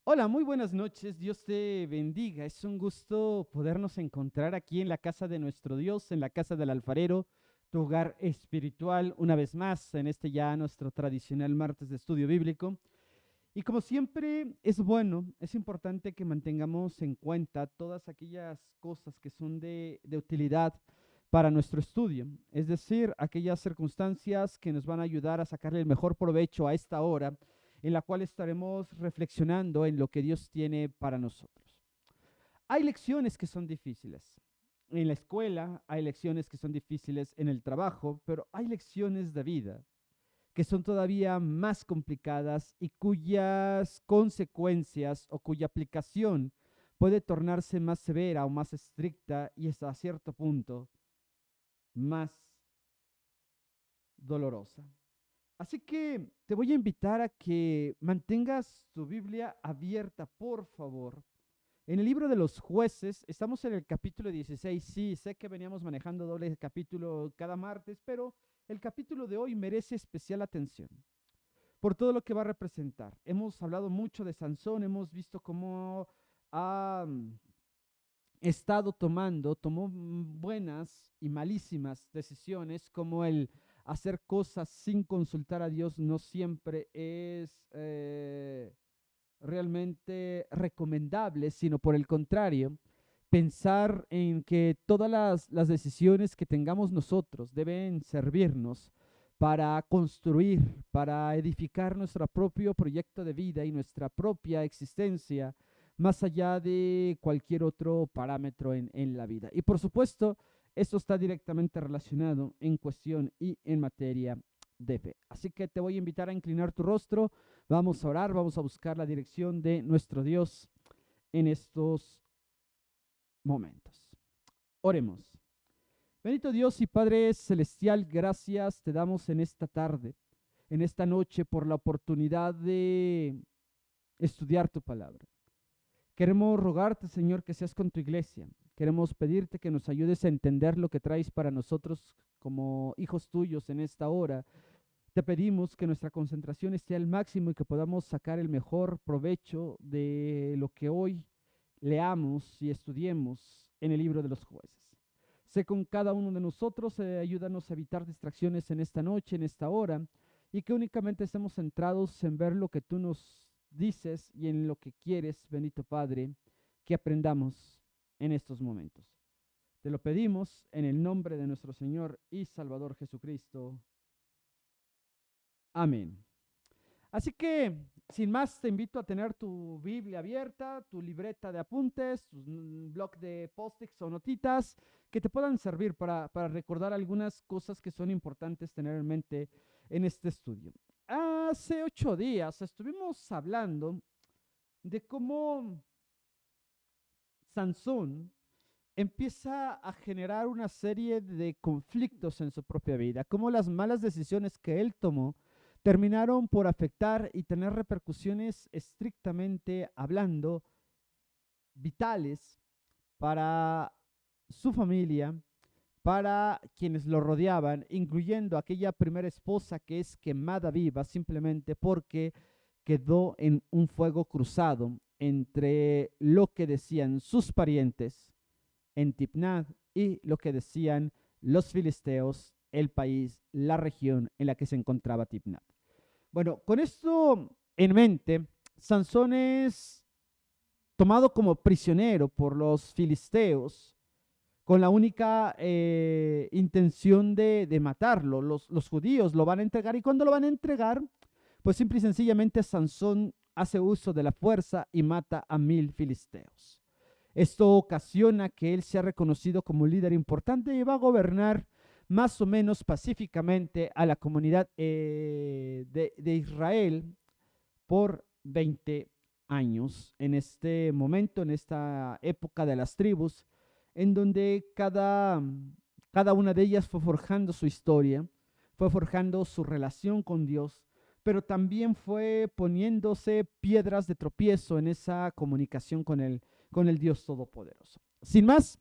Hola, muy buenas noches. Dios te bendiga. Es un gusto podernos encontrar aquí en la casa de nuestro Dios, en la casa del alfarero, tu hogar espiritual, una vez más, en este ya nuestro tradicional martes de estudio bíblico. Y como siempre, es bueno, es importante que mantengamos en cuenta todas aquellas cosas que son de utilidad para nuestro estudio, es decir, aquellas circunstancias que nos van a ayudar a sacarle el mejor provecho a esta hora en la cual estaremos reflexionando en lo que Dios tiene para nosotros. Hay lecciones que son difíciles. En la escuela hay lecciones que son difíciles en el trabajo, pero hay lecciones de vida que son todavía más complicadas y cuyas consecuencias o cuya aplicación puede tornarse más severa o más estricta y hasta cierto punto más dolorosa. Así que te voy a invitar a que mantengas tu Biblia abierta, por favor. En el libro de los jueces, estamos en el capítulo 16. Sí, sé que veníamos manejando doble capítulo cada martes, pero el capítulo de hoy merece especial atención por todo lo que va a representar. Hemos hablado mucho de Sansón, hemos visto cómo ha estado tomó buenas y malísimas decisiones, como el hacer cosas sin consultar a Dios no siempre es realmente recomendable, sino por el contrario, pensar en que todas las decisiones que tengamos nosotros deben servirnos para construir, para edificar nuestro propio proyecto de vida y nuestra propia existencia, más allá de cualquier otro parámetro en la vida. Y por supuesto, esto está directamente relacionado en cuestión y en materia de fe. Así que te voy a invitar a inclinar tu rostro. Vamos a orar, vamos a buscar la dirección de nuestro Dios en estos momentos. Oremos. Bendito Dios y Padre Celestial, gracias te damos en esta tarde, en esta noche, por la oportunidad de estudiar tu palabra. Queremos rogarte, Señor, que seas con tu iglesia. Queremos pedirte que nos ayudes a entender lo que traes para nosotros como hijos tuyos en esta hora. Te pedimos que nuestra concentración esté al máximo y que podamos sacar el mejor provecho de lo que hoy leamos y estudiemos en el libro de los jueces. Sé con cada uno de nosotros, ayúdanos a evitar distracciones en esta noche, en esta hora, y que únicamente estemos centrados en ver lo que tú nos dices y en lo que quieres, bendito Padre, que aprendamos en estos momentos. Te lo pedimos en el nombre de nuestro Señor y Salvador Jesucristo. Amén. Así que, sin más, te invito a tener tu Biblia abierta, tu libreta de apuntes, tu blog de post-its o notitas que te puedan servir para recordar algunas cosas que son importantes tener en mente en este estudio. Hace 8 días estuvimos hablando de cómo Sansón empieza a generar una serie de conflictos en su propia vida, cómo las malas decisiones que él tomó terminaron por afectar y tener repercusiones estrictamente hablando vitales para su familia, para quienes lo rodeaban, incluyendo aquella primera esposa que es quemada viva simplemente porque quedó en un fuego cruzado entre lo que decían sus parientes en Tipnat y lo que decían los filisteos, el país, la región en la que se encontraba Tipnat. Bueno, con esto en mente, Sansón es tomado como prisionero por los filisteos con la única intención de matarlo. Los judíos lo van a entregar y cuando lo van a entregar, pues simple y sencillamente Sansón hace uso de la fuerza y mata a 1000 filisteos. Esto ocasiona que él sea reconocido como un líder importante y va a gobernar más o menos pacíficamente a la comunidad de Israel por 20 años. En este momento, en esta época de las tribus, en donde cada una de ellas fue forjando su historia, fue forjando su relación con Dios, pero también fue poniéndose piedras de tropiezo en esa comunicación con el Dios Todopoderoso. Sin más,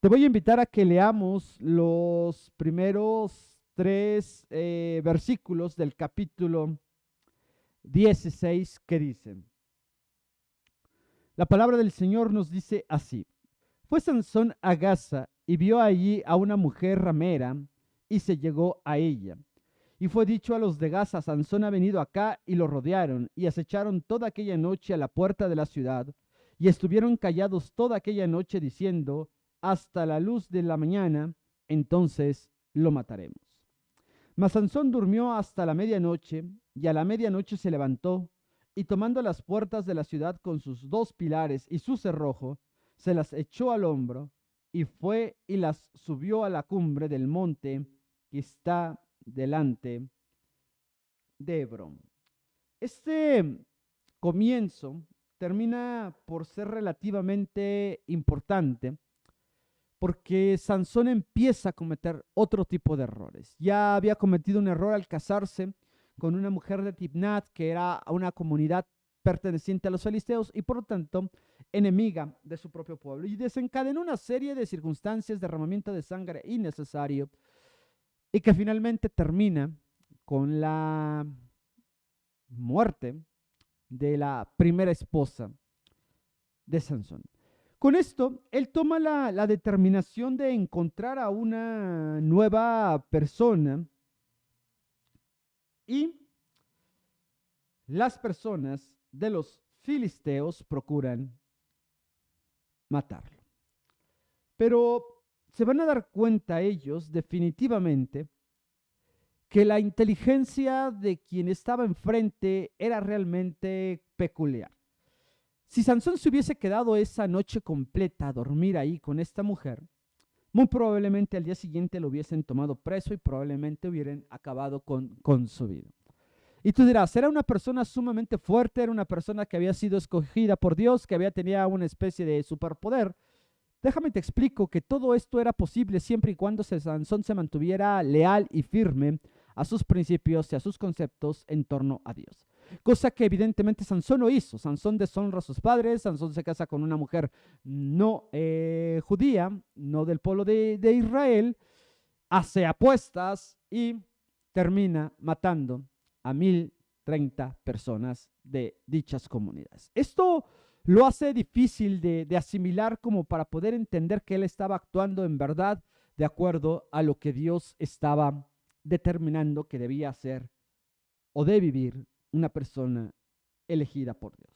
te voy a invitar a que leamos los primeros 3 versículos del capítulo 16 que dicen: La palabra del Señor nos dice así: fue Sansón a Gaza y vio allí a una mujer ramera y se llegó a ella. Y fue dicho a los de Gaza: Sansón ha venido acá, y lo rodearon y acecharon toda aquella noche a la puerta de la ciudad, y estuvieron callados toda aquella noche diciendo: hasta la luz de la mañana, entonces lo mataremos. Mas Sansón durmió hasta la medianoche, y a la medianoche se levantó, y tomando las puertas de la ciudad con sus dos pilares y su cerrojo, se las echó al hombro, y fue y las subió a la cumbre del monte que está delante de Hebrón. Este comienzo termina por ser relativamente importante, porque Sansón empieza a cometer otro tipo de errores. Ya había cometido un error al casarse con una mujer de Tibnat, que era una comunidad perteneciente a los filisteos y por lo tanto enemiga de su propio pueblo, y desencadenó una serie de circunstancias, derramamiento de sangre innecesario, y que finalmente termina con la muerte de la primera esposa de Sansón. Con esto, él toma la determinación de encontrar a una nueva persona, y las personas de los filisteos procuran matarlo. Pero se van a dar cuenta ellos definitivamente que la inteligencia de quien estaba enfrente era realmente peculiar. Si Sansón se hubiese quedado esa noche completa a dormir ahí con esta mujer, muy probablemente al día siguiente lo hubiesen tomado preso y probablemente hubieran acabado con su vida. Y tú dirás, era una persona sumamente fuerte, era una persona que había sido escogida por Dios, que había tenido una especie de superpoder. Déjame te explico que todo esto era posible siempre y cuando Sansón se mantuviera leal y firme a sus principios y a sus conceptos en torno a Dios. Cosa que evidentemente Sansón no hizo. Sansón deshonra a sus padres, Sansón se casa con una mujer no judía, no del pueblo de Israel, hace apuestas y termina matando a 1030 personas de dichas comunidades. Esto lo hace difícil de asimilar, como para poder entender que él estaba actuando en verdad de acuerdo a lo que Dios estaba determinando que debía ser o de vivir una persona elegida por Dios.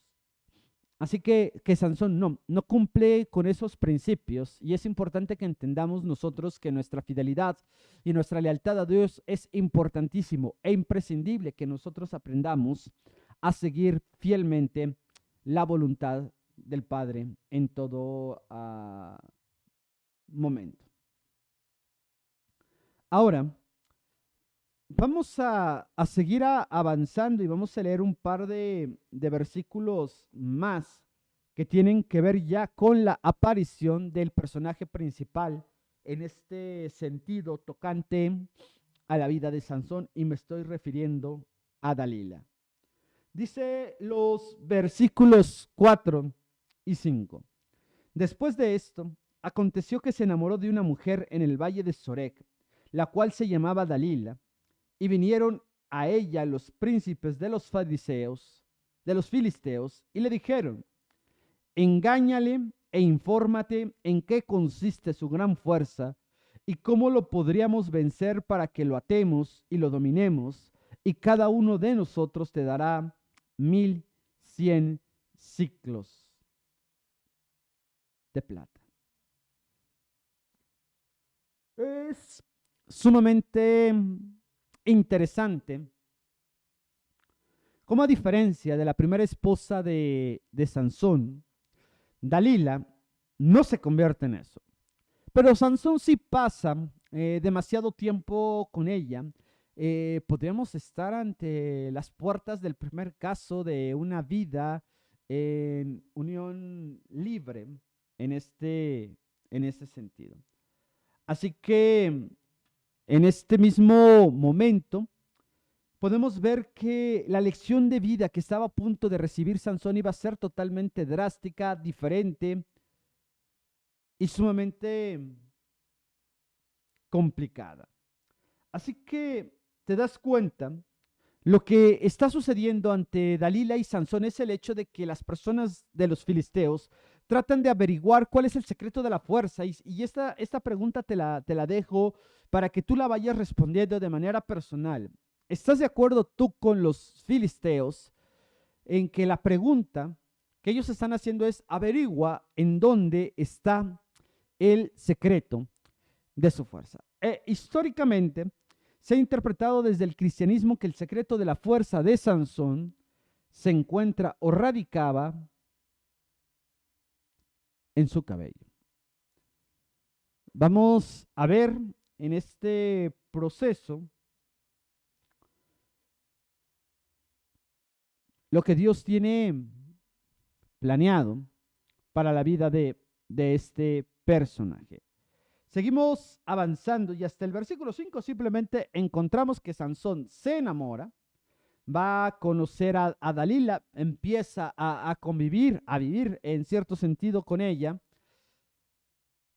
Así que Sansón no cumple con esos principios, y es importante que entendamos nosotros que nuestra fidelidad y nuestra lealtad a Dios es importantísimo e imprescindible, que nosotros aprendamos a seguir fielmente la voluntad del Padre en todo momento. Ahora, vamos a seguir avanzando y vamos a leer un par de versículos más que tienen que ver ya con la aparición del personaje principal en este sentido tocante a la vida de Sansón, y me estoy refiriendo a Dalila. Dice los versículos 4 y 5. Después de esto, aconteció que se enamoró de una mujer en el valle de Sorek, la cual se llamaba Dalila, y vinieron a ella los príncipes de los fariseos, de los filisteos, y le dijeron: engáñale e infórmate en qué consiste su gran fuerza y cómo lo podríamos vencer, para que lo atemos y lo dominemos, y cada uno de nosotros te dará 1100 siclos de plata. Es sumamente interesante cómo, a diferencia de la primera esposa de Sansón, Dalila no se convierte en eso. Pero Sansón sí pasa demasiado tiempo con ella. Podríamos estar ante las puertas del primer caso de una vida en unión libre en este sentido. Así que en este mismo momento podemos ver que la lección de vida que estaba a punto de recibir Sansón iba a ser totalmente drástica, diferente y sumamente complicada. Así que te das cuenta Lo que está sucediendo ante Dalila y Sansón es el hecho de que las personas de los filisteos tratan de averiguar cuál es el secreto de la fuerza. Y esta pregunta te la dejo para que tú la vayas respondiendo de manera personal. ¿Estás de acuerdo tú con los filisteos en que la pregunta que ellos están haciendo es averigua en dónde está el secreto de su fuerza? Históricamente se ha interpretado desde el cristianismo que el secreto de la fuerza de Sansón se encuentra o radicaba en su cabello. Vamos a ver en este proceso lo que Dios tiene planeado para la vida de este personaje. Seguimos avanzando y hasta el versículo 5 simplemente encontramos que Sansón se enamora, va a conocer a Dalila, empieza a convivir, a vivir en cierto sentido con ella.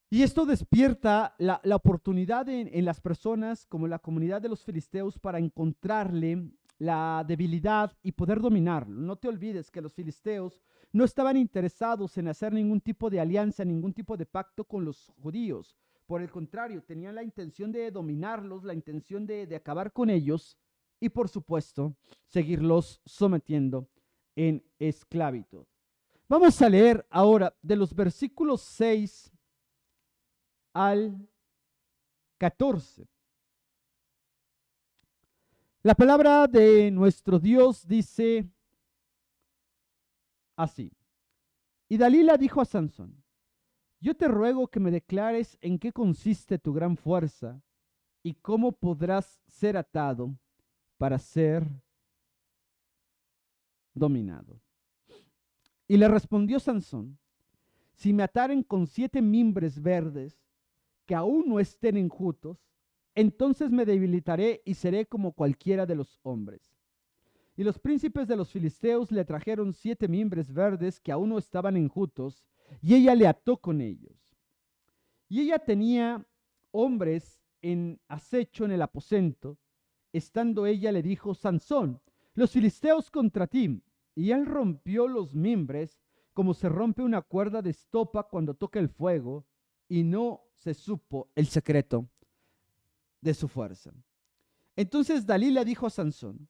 Y esto despierta la oportunidad en las personas como la comunidad de los filisteos para encontrarle la debilidad y poder dominarlo. No te olvides que los filisteos no estaban interesados en hacer ningún tipo de alianza, ningún tipo de pacto con los judíos. Por el contrario, tenían la intención de dominarlos, la intención de acabar con ellos y, por supuesto, seguirlos sometiendo en esclavitud. Vamos a leer ahora de los versículos 6 al 14. La palabra de nuestro Dios dice así. Y Dalila dijo a Sansón, yo te ruego que me declares en qué consiste tu gran fuerza y cómo podrás ser atado para ser dominado. Y le respondió Sansón, si me ataren con 7 mimbres verdes que aún no estén enjutos, entonces me debilitaré y seré como cualquiera de los hombres. Y los príncipes de los filisteos le trajeron 7 mimbres verdes que aún no estaban enjutos, y ella le ató con ellos. Y ella tenía hombres en acecho en el aposento. Estando ella le dijo, Sansón, los filisteos contra ti. Y él rompió los mimbres como se rompe una cuerda de estopa cuando toca el fuego, y no se supo el secreto de su fuerza. Entonces Dalila dijo a Sansón,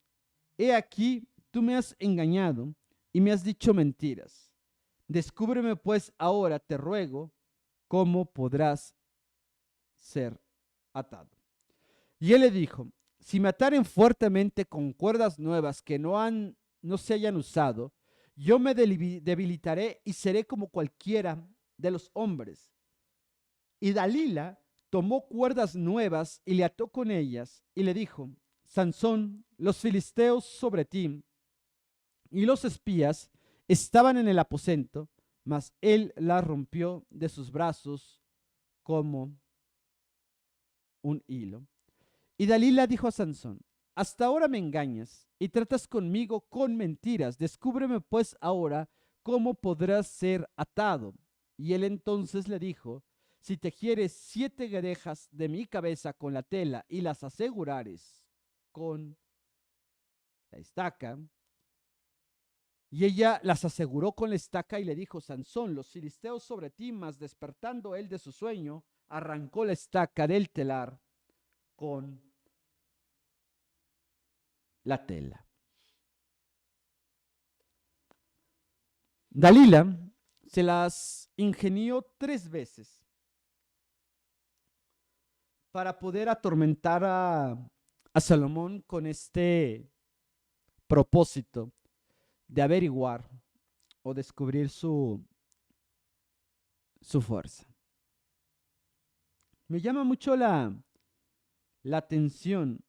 he aquí, tú me has engañado y me has dicho mentiras. Descúbreme pues ahora, te ruego, cómo podrás ser atado. Y él le dijo, si me ataren fuertemente con cuerdas nuevas que no se hayan usado, yo me debilitaré y seré como cualquiera de los hombres. Y Dalila tomó cuerdas nuevas y le ató con ellas y le dijo, Sansón, los filisteos sobre ti y los espías estaban en el aposento, mas él la rompió de sus brazos como un hilo. Y Dalila dijo a Sansón, hasta ahora me engañas y tratas conmigo con mentiras. Descúbreme pues ahora cómo podrás ser atado. Y él entonces le dijo, si tejieres 7 guedejas de mi cabeza con la tela y las asegurares con la estaca. Y ella las aseguró con la estaca y le dijo, Sansón, los filisteos sobre ti, mas despertando él de su sueño, arrancó la estaca del telar con la tela. Dalila se las ingenió 3 veces para poder atormentar a Salomón con este propósito de averiguar o descubrir su fuerza. Me llama mucho la atención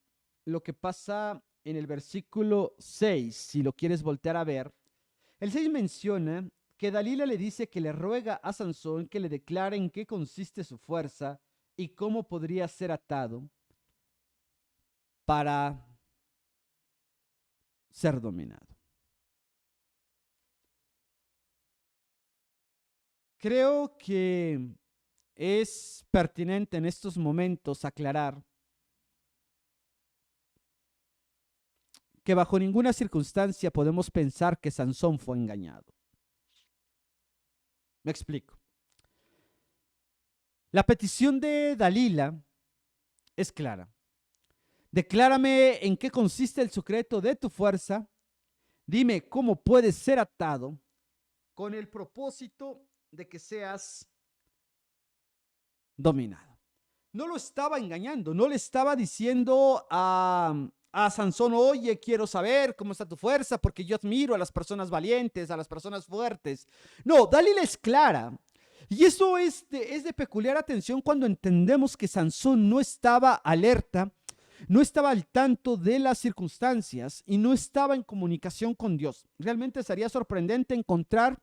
lo que pasa en el versículo 6, si lo quieres voltear a ver. El 6 menciona que Dalila le dice que le ruega a Sansón que le declare en qué consiste su fuerza y cómo podría ser atado para ser dominado. Creo que es pertinente en estos momentos aclarar que bajo ninguna circunstancia podemos pensar que Sansón fue engañado. Me explico. La petición de Dalila es clara. Declárame en qué consiste el secreto de tu fuerza. Dime cómo puedes ser atado con el propósito de que seas dominado. No lo estaba engañando, no le estaba diciendo a Sansón, oye, quiero saber cómo está tu fuerza porque yo admiro a las personas valientes, a las personas fuertes. No, Dalila es clara. Y eso es de peculiar atención cuando entendemos que Sansón no estaba alerta, no estaba al tanto de las circunstancias y no estaba en comunicación con Dios. Realmente sería sorprendente encontrar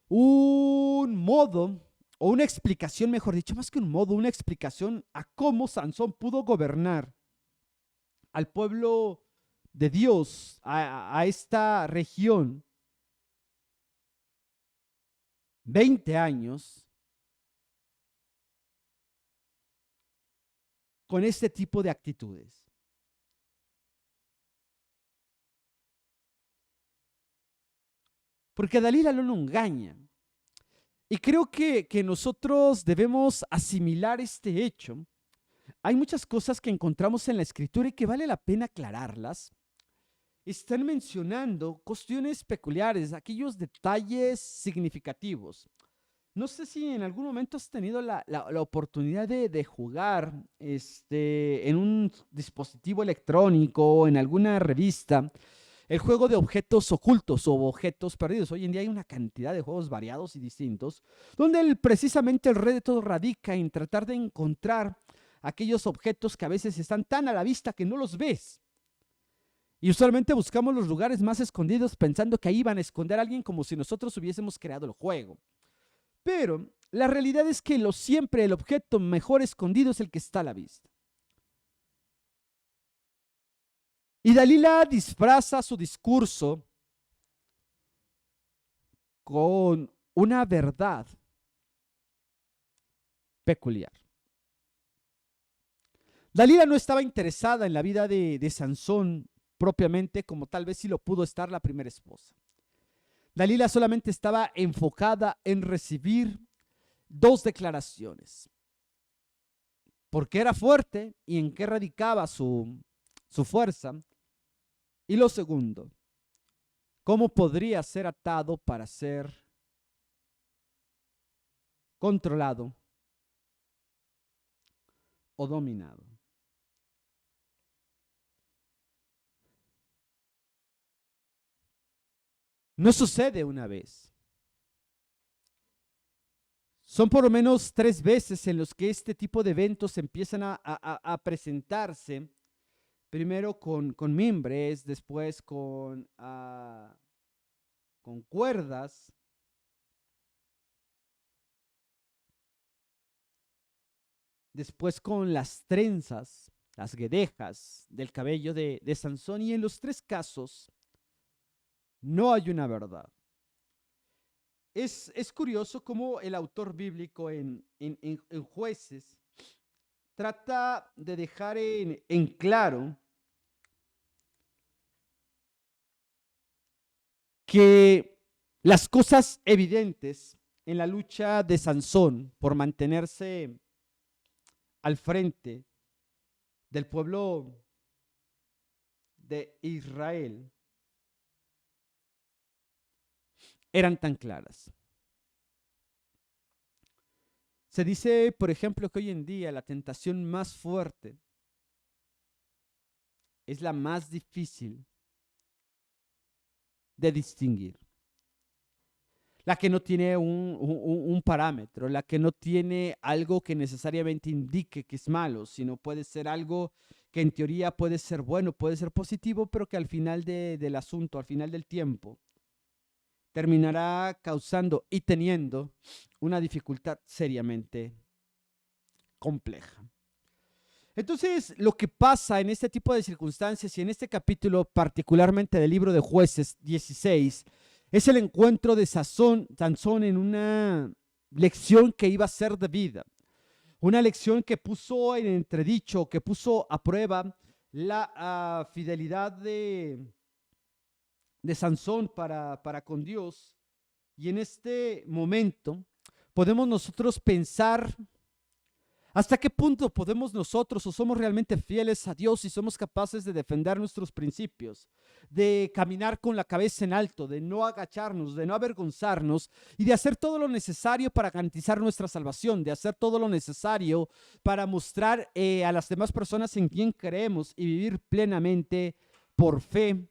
un modo o una explicación, mejor dicho, más que un modo, una explicación a cómo Sansón pudo gobernar al pueblo de Dios, a esta región, 20 años, con este tipo de actitudes. Porque Dalila no lo engaña. Y creo que nosotros debemos asimilar este hecho. Hay muchas cosas que encontramos en la Escritura y que vale la pena aclararlas. Están mencionando cuestiones peculiares, aquellos detalles significativos. No sé si en algún momento has tenido la oportunidad de jugar en un dispositivo electrónico, en alguna revista, el juego de objetos ocultos o objetos perdidos. Hoy en día hay una cantidad de juegos variados y distintos, donde precisamente el reto radica en tratar de encontrar aquellos objetos que a veces están tan a la vista que no los ves. Y usualmente buscamos los lugares más escondidos pensando que ahí van a esconder a alguien como si nosotros hubiésemos creado el juego. Pero la realidad es que siempre el objeto mejor escondido es el que está a la vista. Y Dalila disfraza su discurso con una verdad peculiar. Dalila no estaba interesada en la vida de Sansón propiamente, como tal vez sí lo pudo estar la primera esposa. Dalila solamente estaba enfocada en recibir dos declaraciones: por qué era fuerte y en qué radicaba su fuerza. Y lo segundo, cómo podría ser atado para ser controlado o dominado. No sucede una vez. Son por lo menos 3 veces en los que este tipo de eventos empiezan a presentarse. Primero con mimbres, después con cuerdas. Después con las trenzas, las guedejas del cabello de Sansón. Y en los 3 casos no hay una verdad. Es curioso cómo el autor bíblico en Jueces trata de dejar en claro que las cosas evidentes en la lucha de Sansón por mantenerse al frente del pueblo de Israel eran tan claras. Se dice, por ejemplo, que hoy en día la tentación más fuerte es la más difícil de distinguir. La que no tiene un parámetro, la que no tiene algo que necesariamente indique que es malo, sino puede ser algo que en teoría puede ser bueno, puede ser positivo, pero que al final del asunto, al final del tiempo, terminará causando y teniendo una dificultad seriamente compleja. Entonces, lo que pasa en este tipo de circunstancias y en este capítulo particularmente del libro de Jueces 16 es el encuentro de Sansón en una lección que iba a ser de vida, una lección que puso en entredicho, que puso a prueba la fidelidad de de Sansón para con Dios. Y en este momento podemos nosotros pensar hasta qué punto podemos nosotros o somos realmente fieles a Dios y somos capaces de defender nuestros principios, de caminar con la cabeza en alto, de no agacharnos, de no avergonzarnos y de hacer todo lo necesario para garantizar nuestra salvación, de hacer todo lo necesario para mostrar a las demás personas en quién creemos y vivir plenamente por fe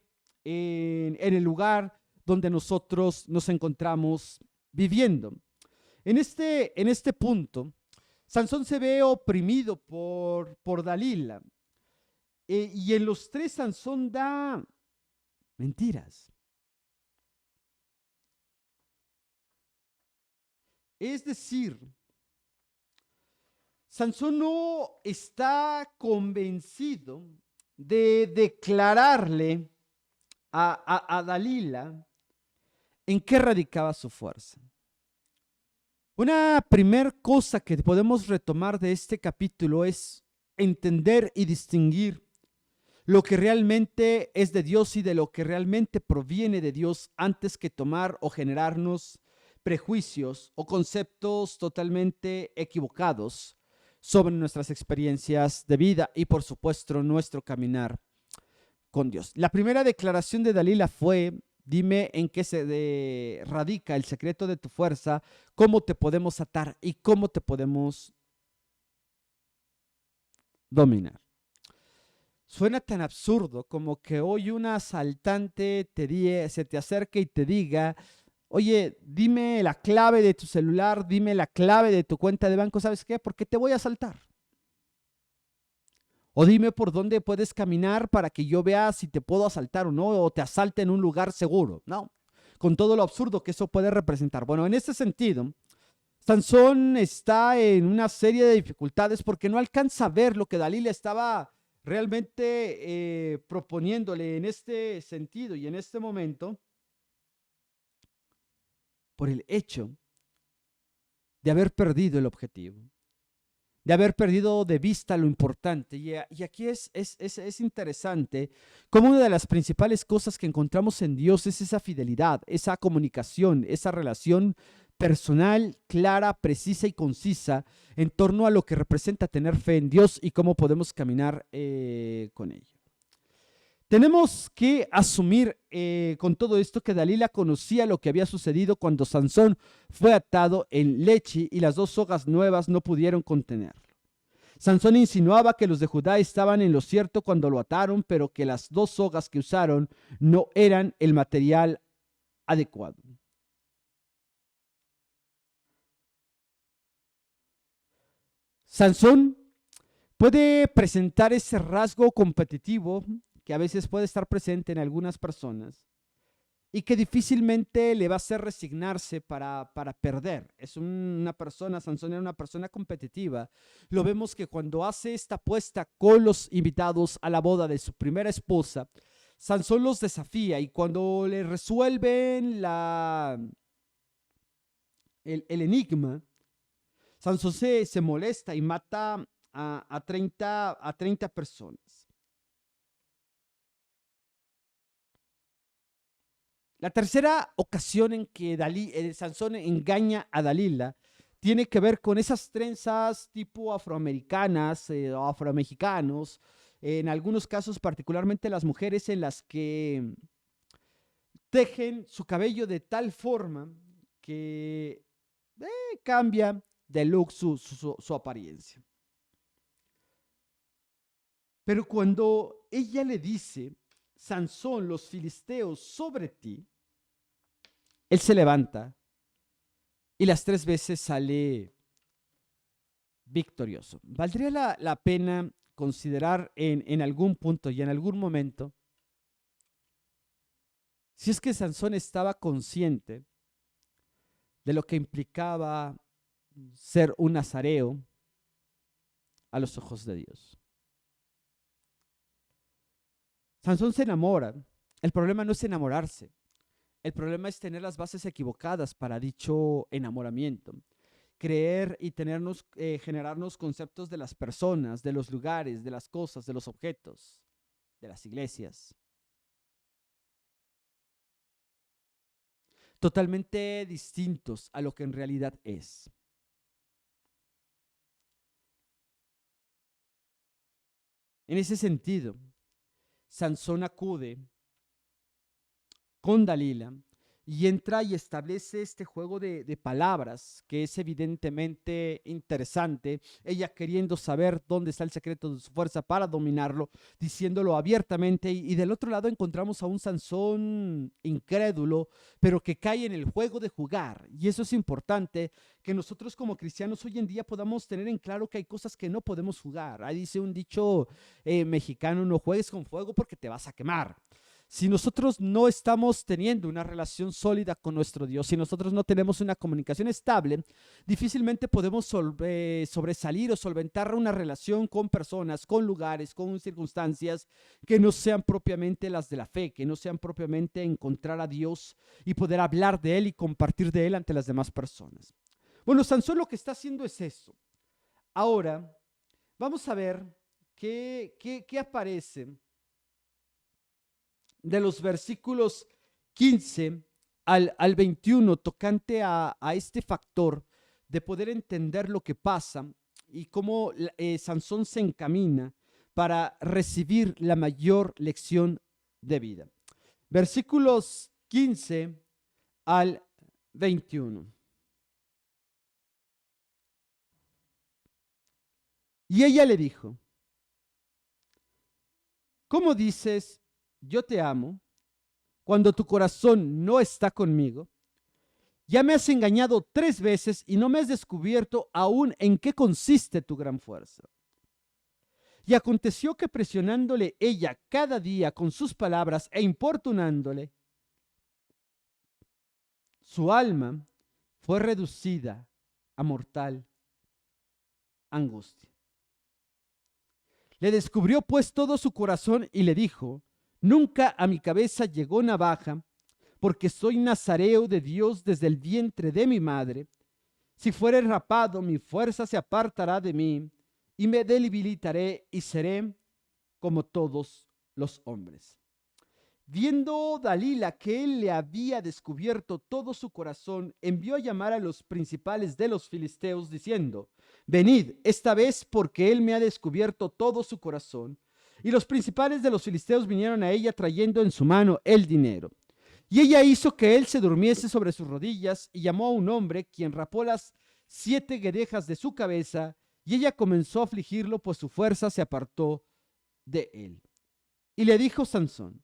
en el lugar donde nosotros nos encontramos viviendo. En este punto, Sansón se ve oprimido por Dalila. Y en los tres Sansón da mentiras. Es decir, Sansón no está convencido de declararle a Dalila en qué radicaba su fuerza. Una primera cosa que podemos retomar de este capítulo es entender y distinguir lo que realmente es de Dios y de lo que realmente proviene de Dios antes que tomar o generarnos prejuicios o conceptos totalmente equivocados sobre nuestras experiencias de vida y por supuesto nuestro caminar con Dios. La primera declaración de Dalila fue: dime en qué se radica el secreto de tu fuerza, cómo te podemos atar y cómo te podemos dominar. Suena tan absurdo como que hoy un asaltante se te acerque y te diga: oye, dime la clave de tu celular, dime la clave de tu cuenta de banco, ¿sabes qué? Porque te voy a asaltar. O dime por dónde puedes caminar para que yo vea si te puedo asaltar o no, o te asalte en un lugar seguro. No, con todo lo absurdo que eso puede representar. Bueno, en este sentido, Sansón está en una serie de dificultades porque no alcanza a ver lo que Dalila estaba realmente proponiéndole en este sentido y en este momento, por el hecho de haber perdido el objetivo, de haber perdido de vista lo importante. Y aquí es interesante cómo una de las principales cosas que encontramos en Dios es esa fidelidad, esa comunicación, esa relación personal, clara, precisa y concisa en torno a lo que representa tener fe en Dios y cómo podemos caminar con ello. Tenemos que asumir con todo esto que Dalila conocía lo que había sucedido cuando Sansón fue atado en leche y las dos sogas nuevas no pudieron contenerlo. Sansón insinuaba que los de Judá estaban en lo cierto cuando lo ataron, pero que las dos sogas que usaron no eran el material adecuado. Sansón puede presentar ese rasgo competitivo que a veces puede estar presente en algunas personas y que difícilmente le va a hacer resignarse para perder. Una persona, Sansón era una persona competitiva. Lo vemos que cuando hace esta apuesta con los invitados a la boda de su primera esposa, Sansón los desafía y cuando le resuelven el enigma, Sansón se molesta y mata a 30 personas. La tercera ocasión en que Sansón engaña a Dalila tiene que ver con esas trenzas tipo afroamericanas o afromexicanos, en algunos casos particularmente las mujeres, en las que tejen su cabello de tal forma que cambia de look su apariencia. Pero cuando ella le dice: Sansón, los filisteos sobre ti, él se levanta y las 3 veces sale victorioso. Valdría la pena considerar en algún punto y en algún momento si es que Sansón estaba consciente de lo que implicaba ser un nazareo a los ojos de Dios. Sansón se enamora. El problema no es enamorarse. El problema es tener las bases equivocadas para dicho enamoramiento. Creer y generarnos conceptos de las personas, de los lugares, de las cosas, de los objetos, de las iglesias. totalmente distintos a lo que en realidad es. En ese sentido, Sansón acude con Dalila y entra y establece este juego de palabras que es evidentemente interesante, ella queriendo saber dónde está el secreto de su fuerza para dominarlo, diciéndolo abiertamente, y del otro lado encontramos a un Sansón incrédulo, pero que cae en el juego de jugar, y eso es importante, que nosotros como cristianos hoy en día podamos tener en claro que hay cosas que no podemos jugar. Ahí dice un dicho mexicano: no juegues con fuego porque te vas a quemar. Si nosotros no estamos teniendo una relación sólida con nuestro Dios, si nosotros no tenemos una comunicación estable, difícilmente podemos sobresalir o solventar una relación con personas, con lugares, con circunstancias que no sean propiamente las de la fe, que no sean propiamente encontrar a Dios y poder hablar de Él y compartir de Él ante las demás personas. Bueno, Sansón lo que está haciendo es eso. Ahora, vamos a ver qué aparece de los versículos 15 al 21 tocante a este factor de poder entender lo que pasa y cómo Sansón se encamina para recibir la mayor lección de vida. Versículos 15 al 21. Y ella le dijo: ¿cómo dices yo te amo cuando tu corazón no está conmigo? Ya me has engañado 3 veces y no me has descubierto aún en qué consiste tu gran fuerza. Y aconteció que presionándole ella cada día con sus palabras e importunándole, su alma fue reducida a mortal angustia. Le descubrió pues todo su corazón y le dijo: nunca a mi cabeza llegó navaja, porque soy nazareo de Dios desde el vientre de mi madre. Si fuere rapado, mi fuerza se apartará de mí y me debilitaré y seré como todos los hombres. Viendo Dalila que él le había descubierto todo su corazón, envió a llamar a los principales de los filisteos diciendo: venid esta vez, porque él me ha descubierto todo su corazón. Y los principales de los filisteos vinieron a ella trayendo en su mano el dinero. Y ella hizo que él se durmiese sobre sus rodillas y llamó a un hombre, quien rapó las 7 guedejas de su cabeza, y ella comenzó a afligirlo, pues su fuerza se apartó de él. Y le dijo Sansón: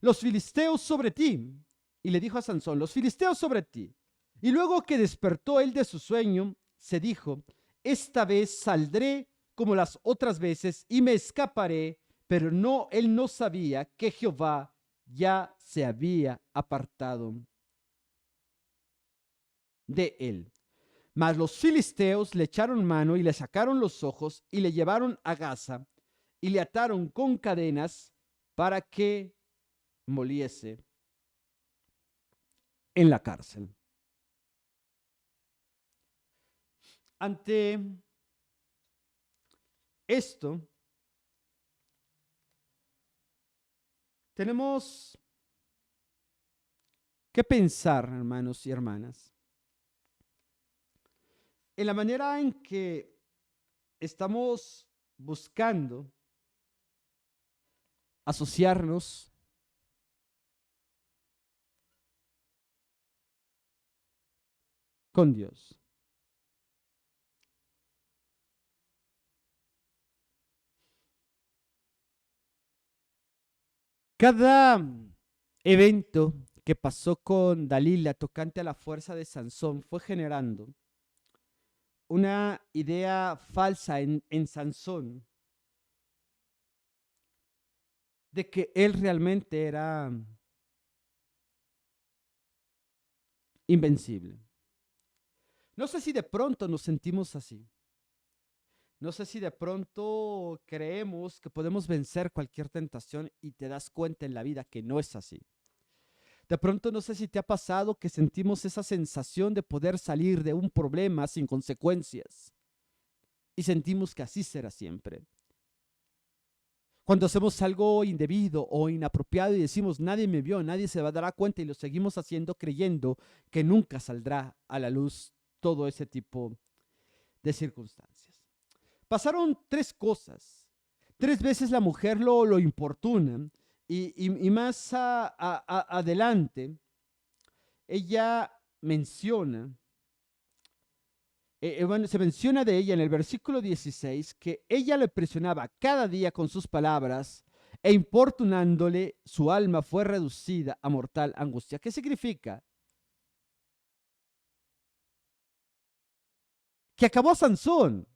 los filisteos sobre ti. Y le dijo a Sansón: los filisteos sobre ti. Y luego que despertó él de su sueño, se dijo: esta vez saldré como las otras veces y me escaparé. Pero no, él no sabía que Jehová ya se había apartado de él. Mas los filisteos le echaron mano y le sacaron los ojos y le llevaron a Gaza y le ataron con cadenas para que moliese en la cárcel. Ante esto, tenemos que pensar, hermanos y hermanas, en la manera en que estamos buscando asociarnos con Dios. Cada evento que pasó con Dalila tocante a la fuerza de Sansón fue generando una idea falsa en Sansón de que él realmente era invencible. No sé si de pronto nos sentimos así. No sé si de pronto creemos que podemos vencer cualquier tentación y te das cuenta en la vida que no es así. De pronto no sé si te ha pasado que sentimos esa sensación de poder salir de un problema sin consecuencias y sentimos que así será siempre. Cuando hacemos algo indebido o inapropiado y decimos, nadie me vio, nadie se dará cuenta y lo seguimos haciendo creyendo que nunca saldrá a la luz todo ese tipo de circunstancias. Pasaron tres cosas. Tres veces la mujer lo importuna y más adelante ella menciona, bueno, se menciona de ella en el versículo 16 que ella le presionaba cada día con sus palabras e importunándole, su alma fue reducida a mortal angustia. ¿Qué significa? Que acabó Sansón.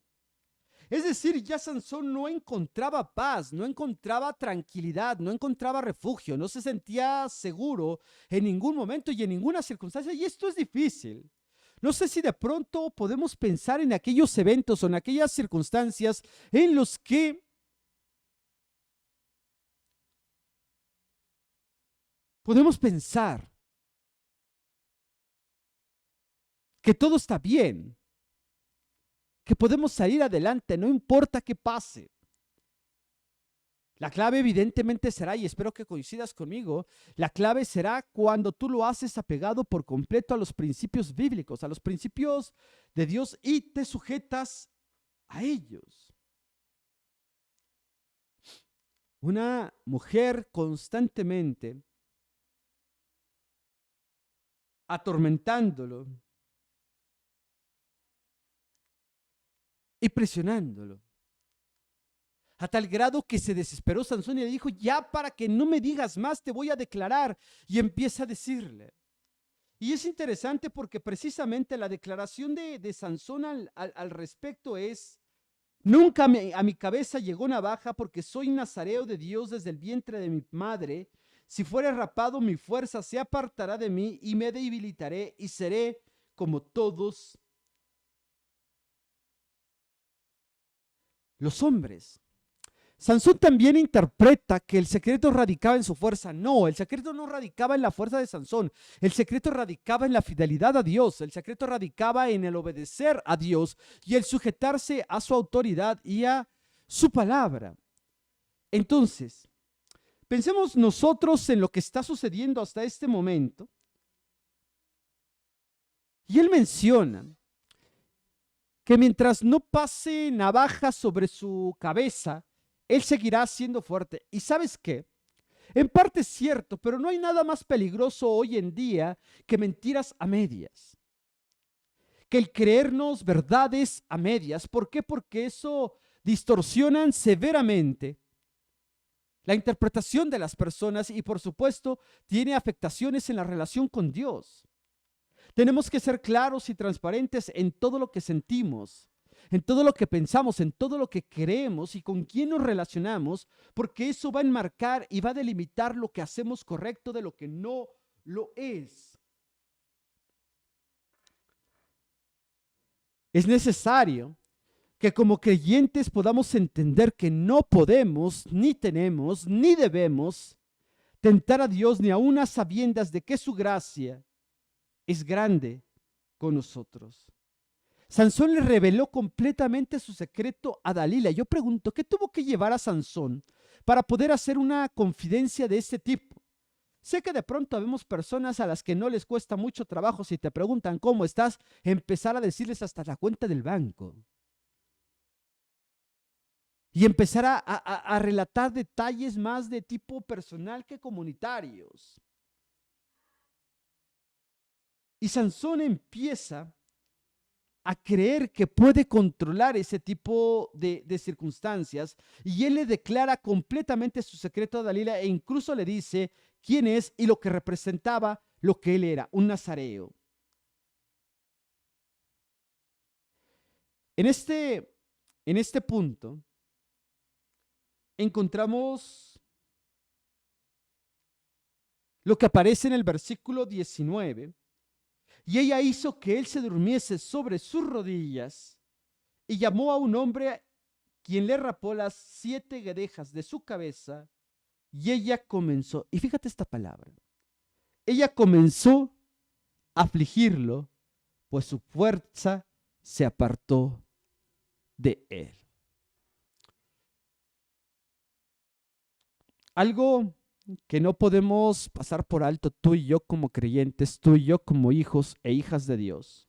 Es decir, ya Sansón no encontraba paz, no encontraba tranquilidad, no encontraba refugio, no se sentía seguro en ningún momento y en ninguna circunstancia. Y esto es difícil. No sé si de pronto podemos pensar en aquellos eventos o en aquellas circunstancias en los que podemos pensar que todo está bien, que podemos salir adelante, no importa qué pase. La clave evidentemente será, y espero que coincidas conmigo, la clave será cuando tú lo haces apegado por completo a los principios bíblicos, a los principios de Dios y te sujetas a ellos. Una mujer constantemente atormentándolo y presionándolo. A tal grado que se desesperó Sansón y le dijo, ya para que no me digas más, te voy a declarar. Y empieza a decirle. Y es interesante porque precisamente la declaración de Sansón al respecto es, nunca a mi cabeza llegó navaja porque soy nazareo de Dios desde el vientre de mi madre. Si fuere rapado, mi fuerza se apartará de mí y me debilitaré y seré como todos los hombres. Sansón también interpreta que el secreto radicaba en su fuerza. No, el secreto no radicaba en la fuerza de Sansón. El secreto radicaba en la fidelidad a Dios. El secreto radicaba en el obedecer a Dios y el sujetarse a su autoridad y a su palabra. Entonces, pensemos nosotros en lo que está sucediendo hasta este momento. Y él menciona que mientras no pase navaja sobre su cabeza, él seguirá siendo fuerte. ¿Y sabes qué? En parte es cierto, pero no hay nada más peligroso hoy en día que mentiras a medias. Que el creernos verdades a medias. ¿Por qué? Porque eso distorsionan severamente la interpretación de las personas y por supuesto tiene afectaciones en la relación con Dios. Tenemos que ser claros y transparentes en todo lo que sentimos, en todo lo que pensamos, en todo lo que creemos y con quién nos relacionamos, porque eso va a enmarcar y va a delimitar lo que hacemos correcto de lo que no lo es. Es necesario que como creyentes podamos entender que no podemos, ni tenemos, ni debemos tentar a Dios ni aun a sabiendas de que su gracia es grande con nosotros. Sansón le reveló completamente su secreto a Dalila. Yo pregunto, ¿qué tuvo que llevar a Sansón para poder hacer una confidencia de este tipo? Sé que de pronto vemos personas a las que no les cuesta mucho trabajo, si te preguntan cómo estás, empezar a decirles hasta la cuenta del banco. Y empezar a relatar detalles más de tipo personal que comunitarios. Y Sansón empieza a creer que puede controlar ese tipo de circunstancias y él le declara completamente su secreto a Dalila e incluso le dice quién es y lo que representaba lo que él era, un nazareo. En este punto encontramos lo que aparece en el versículo 19. Y ella hizo que él se durmiese sobre sus rodillas y llamó a un hombre quien le rapó las 7 guedejas de su cabeza y ella comenzó, y fíjate esta palabra, ella comenzó a afligirlo, pues su fuerza se apartó de él. Algo que no podemos pasar por alto tú y yo como creyentes, tú y yo como hijos e hijas de Dios,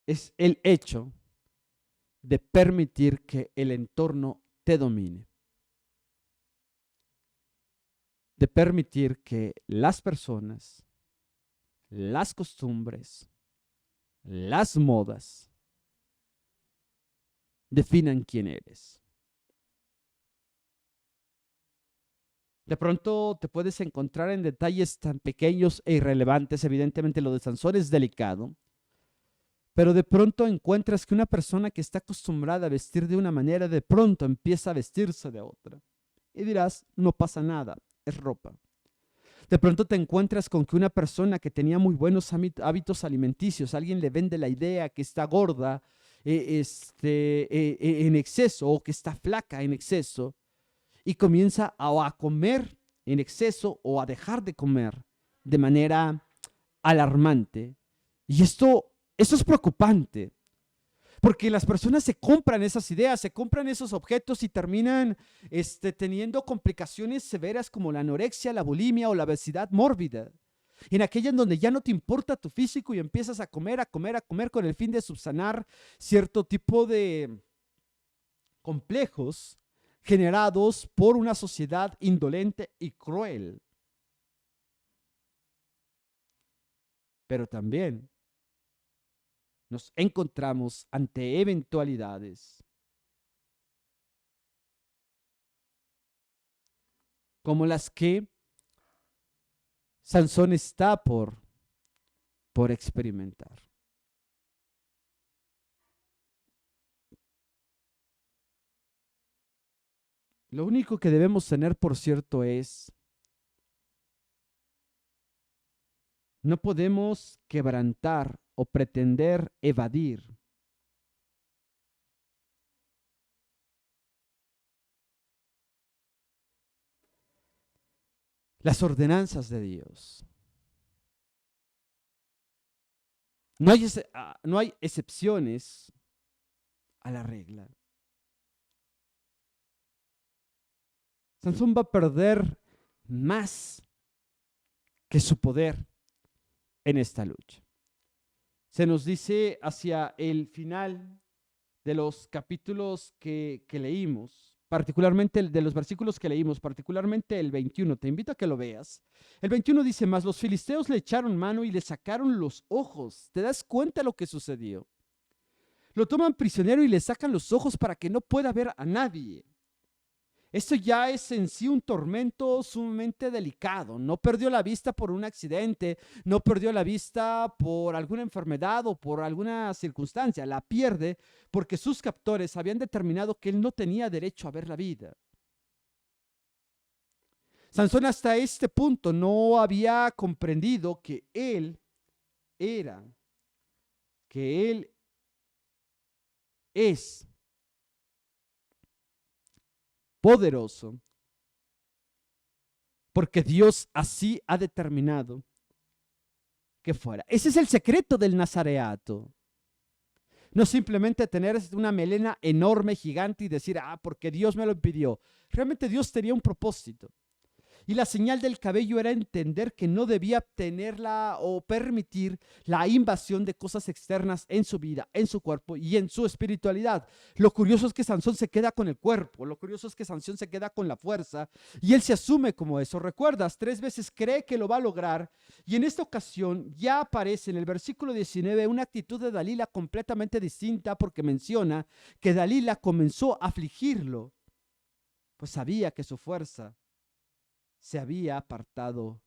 es el hecho de permitir que el entorno te domine, de permitir que las personas, las costumbres, las modas definan quién eres. De pronto te puedes encontrar en detalles tan pequeños e irrelevantes. Evidentemente lo de Sansón es delicado, pero de pronto encuentras que una persona que está acostumbrada a vestir de una manera, de pronto empieza a vestirse de otra. Y dirás, no pasa nada, es ropa. De pronto te encuentras con que una persona que tenía muy buenos hábitos alimenticios, alguien le vende la idea que está gorda en exceso o que está flaca en exceso y comienza a comer en exceso o a dejar de comer de manera alarmante. Y esto es preocupante, porque las personas se compran esas ideas, se compran esos objetos y terminan teniendo complicaciones severas como la anorexia, la bulimia o la obesidad mórbida. En aquella en donde ya no te importa tu físico y empiezas a comer, a comer, a comer con el fin de subsanar cierto tipo de complejos generados por una sociedad indolente y cruel. Pero también nos encontramos ante eventualidades como las que Sansón está por experimentar. Lo único que debemos tener, por cierto, es no podemos quebrantar o pretender evadir las ordenanzas de Dios. No hay excepciones a la regla. Sansón va a perder más que su poder en esta lucha. Se nos dice hacia el final de los capítulos que leímos, particularmente de los versículos que leímos, particularmente el 21, te invito a que lo veas. El 21 dice más, los filisteos le echaron mano y le sacaron los ojos. ¿Te das cuenta lo que sucedió? Lo toman prisionero y le sacan los ojos para que no pueda ver a nadie. Esto ya es en sí un tormento sumamente delicado. No perdió la vista por un accidente, no perdió la vista por alguna enfermedad o por alguna circunstancia. La pierde porque sus captores habían determinado que él no tenía derecho a ver la vida. Sansón hasta este punto no había comprendido era, que él es poderoso porque Dios así ha determinado que fuera. Ese es el secreto del nazareato. No simplemente tener una melena enorme, gigante y decir, porque Dios me lo impidió. Realmente Dios tenía un propósito. Y la señal del cabello era entender que no debía tenerla o permitir la invasión de cosas externas en su vida, en su cuerpo y en su espiritualidad. Lo curioso es que Sansón se queda con el cuerpo, lo curioso es que Sansón se queda con la fuerza y él se asume como eso. Recuerdas, 3 veces cree que lo va a lograr y en esta ocasión ya aparece en el versículo 19 una actitud de Dalila completamente distinta porque menciona que Dalila comenzó a afligirlo, pues sabía que su fuerza se había apartado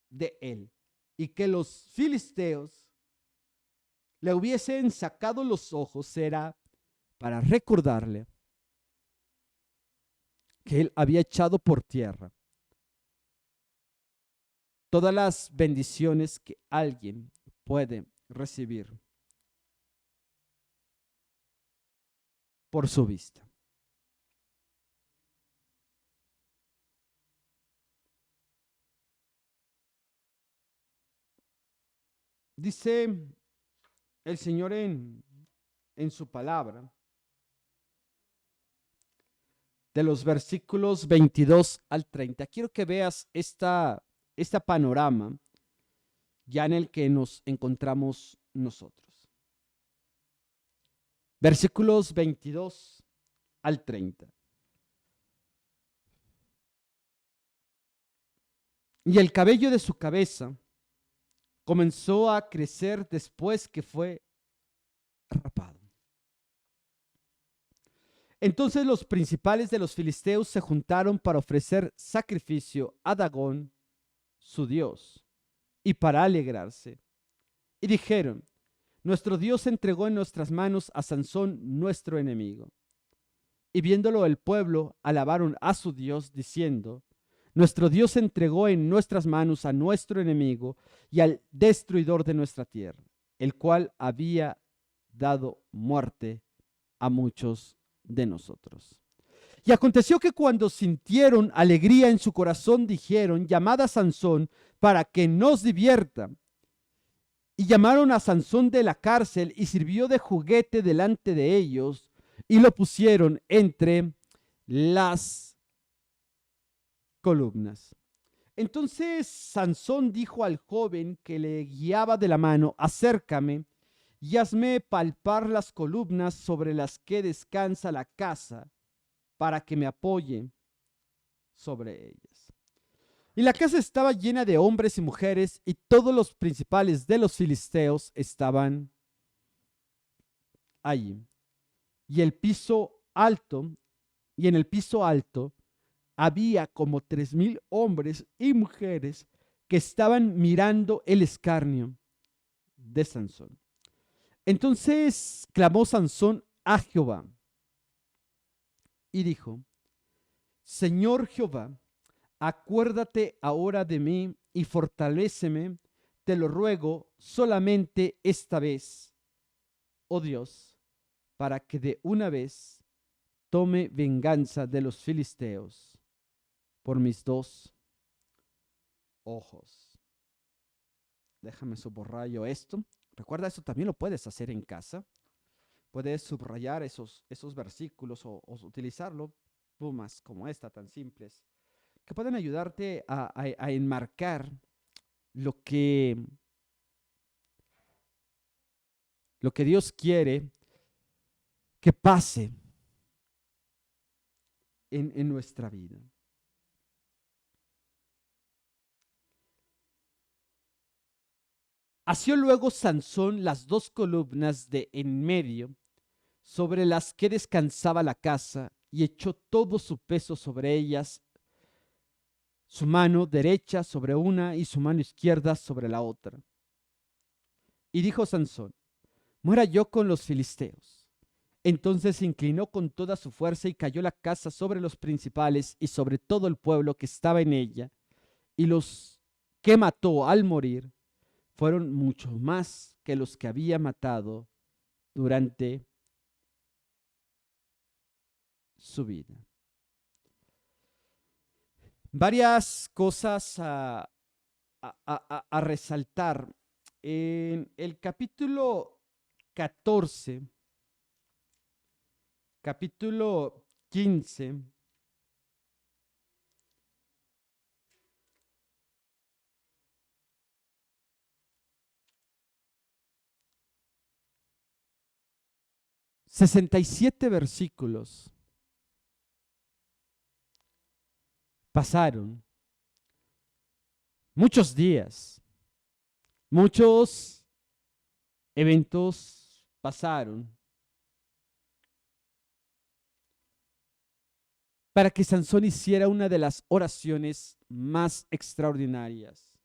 de él y que los filisteos le hubiesen sacado los ojos era para recordarle que él había echado por tierra todas las bendiciones que alguien puede recibir por su vista. Dice el Señor en su palabra de los versículos 22 al 30. Quiero que veas este panorama ya en el que nos encontramos nosotros. Versículos 22 al 30. Y el cabello de su cabeza comenzó a crecer después que fue rapado. Entonces los principales de los filisteos se juntaron para ofrecer sacrificio a Dagón, su dios, y para alegrarse. Y dijeron: nuestro Dios entregó en nuestras manos a Sansón, nuestro enemigo. Y viéndolo el pueblo, alabaron a su Dios, diciendo: nuestro Dios entregó en nuestras manos a nuestro enemigo y al destruidor de nuestra tierra, el cual había dado muerte a muchos de nosotros. Y aconteció que cuando sintieron alegría en su corazón, dijeron: llamad a Sansón para que nos divierta. Y llamaron a Sansón de la cárcel, y sirvió de juguete delante de ellos, y lo pusieron entre las columnas. Entonces Sansón dijo al joven que le guiaba de la mano: acércame y hazme palpar las columnas sobre las que descansa la casa, para que me apoye sobre ellas. Y la casa estaba llena de hombres y mujeres, y todos los principales de los filisteos estaban allí. Y en el piso alto había como 3,000 hombres y mujeres que estaban mirando el escarnio de Sansón. Entonces clamó Sansón a Jehová y dijo: Señor Jehová, acuérdate ahora de mí y fortaléceme, te lo ruego solamente esta vez, oh Dios, para que de una vez tome venganza de los filisteos por mis 2 ojos. Déjame subrayo esto. Recuerda, esto también lo puedes hacer en casa. Puedes subrayar esos versículos o utilizarlo, plumas como esta tan simples, que pueden ayudarte a enmarcar lo que Dios quiere que pase en nuestra vida. Asió luego Sansón las 2 columnas de en medio, sobre las que descansaba la casa, y echó todo su peso sobre ellas, su mano derecha sobre una y su mano izquierda sobre la otra. Y dijo Sansón: muera yo con los filisteos. Entonces se inclinó con toda su fuerza y cayó la casa sobre los principales y sobre todo el pueblo que estaba en ella, y los que mató al morir fueron mucho más que los que había matado durante su vida. Varias cosas a resaltar. En el capítulo 14, capítulo 15, ...67 versículos pasaron, muchos días, muchos eventos pasaron para que Sansón hiciera una de las oraciones más extraordinarias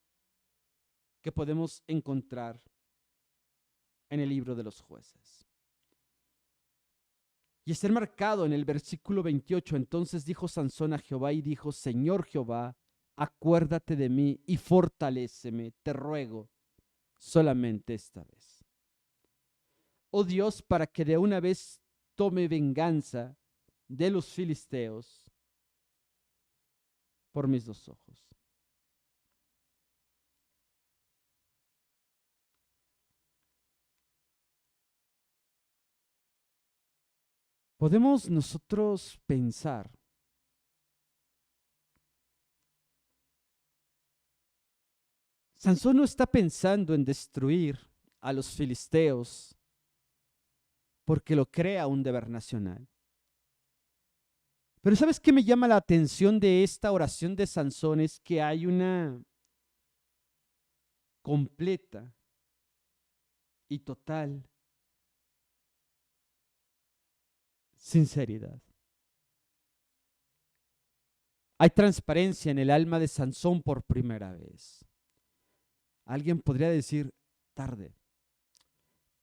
que podemos encontrar en el libro de los Jueces. Y está marcado en el versículo 28. Entonces dijo Sansón a Jehová y dijo: Señor Jehová, acuérdate de mí y fortaléceme, te ruego, solamente esta vez. Oh Dios, para que de una vez tome venganza de los filisteos por mis 2 ojos. Podemos nosotros pensar Sansón no está pensando en destruir a los filisteos porque lo crea un deber nacional. Pero ¿sabes qué me llama la atención de esta oración de Sansón? Es que hay una completa y total sinceridad. Hay transparencia en el alma de Sansón por primera vez. Alguien podría decir tarde.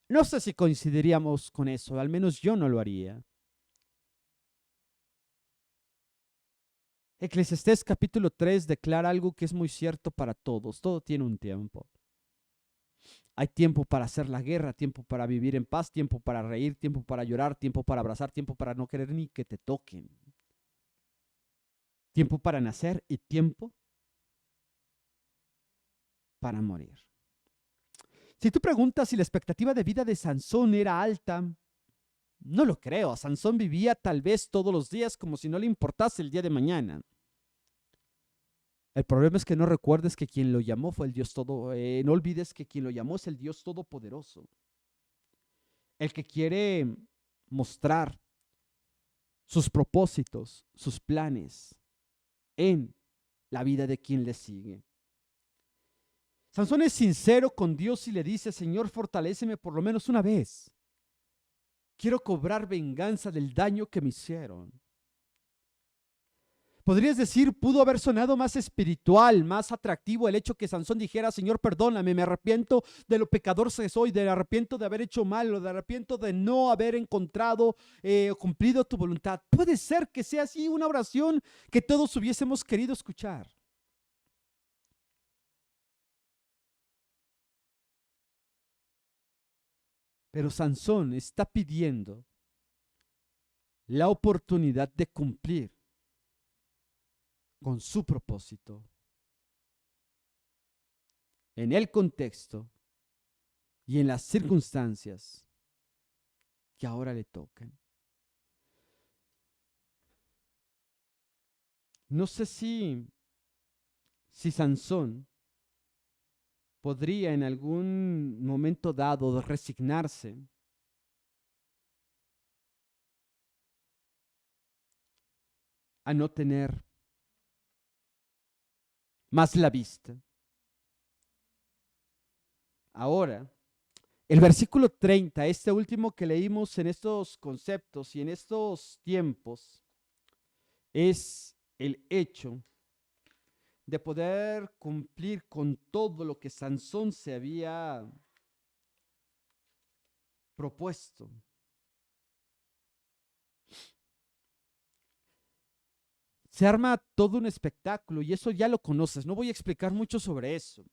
No sé si coincidiríamos con eso, al menos yo no lo haría. Eclesiastés capítulo 3 declara algo que es muy cierto para todos. Todo tiene un tiempo. Hay tiempo para hacer la guerra, tiempo para vivir en paz, tiempo para reír, tiempo para llorar, tiempo para abrazar, tiempo para no querer ni que te toquen. Tiempo para nacer y tiempo para morir. Si tú preguntas si la expectativa de vida de Sansón era alta, no lo creo. Sansón vivía tal vez todos los días como si no le importase el día de mañana. El problema es que no recuerdes que quien lo llamó fue el Dios todo. No olvides que quien lo llamó es el Dios todopoderoso. El que quiere mostrar sus propósitos, sus planes en la vida de quien le sigue. Sansón es sincero con Dios y le dice: Señor, fortaléceme por lo menos una vez. Quiero cobrar venganza del daño que me hicieron. Podrías decir, pudo haber sonado más espiritual, más atractivo el hecho que Sansón dijera: Señor, perdóname, me arrepiento de lo pecador que soy, me arrepiento de haber hecho mal, o me arrepiento de no haber encontrado o cumplido tu voluntad. Puede ser que sea así una oración que todos hubiésemos querido escuchar. Pero Sansón está pidiendo la oportunidad de cumplir con su propósito en el contexto y en las circunstancias que ahora le tocan. No sé si Sansón podría en algún momento dado resignarse a no tener más la vista. Ahora, el versículo 30, este último que leímos en estos conceptos y en estos tiempos, es el hecho de poder cumplir con todo lo que Sansón se había propuesto. Se arma todo un espectáculo y eso ya lo conoces, no voy a explicar mucho sobre eso.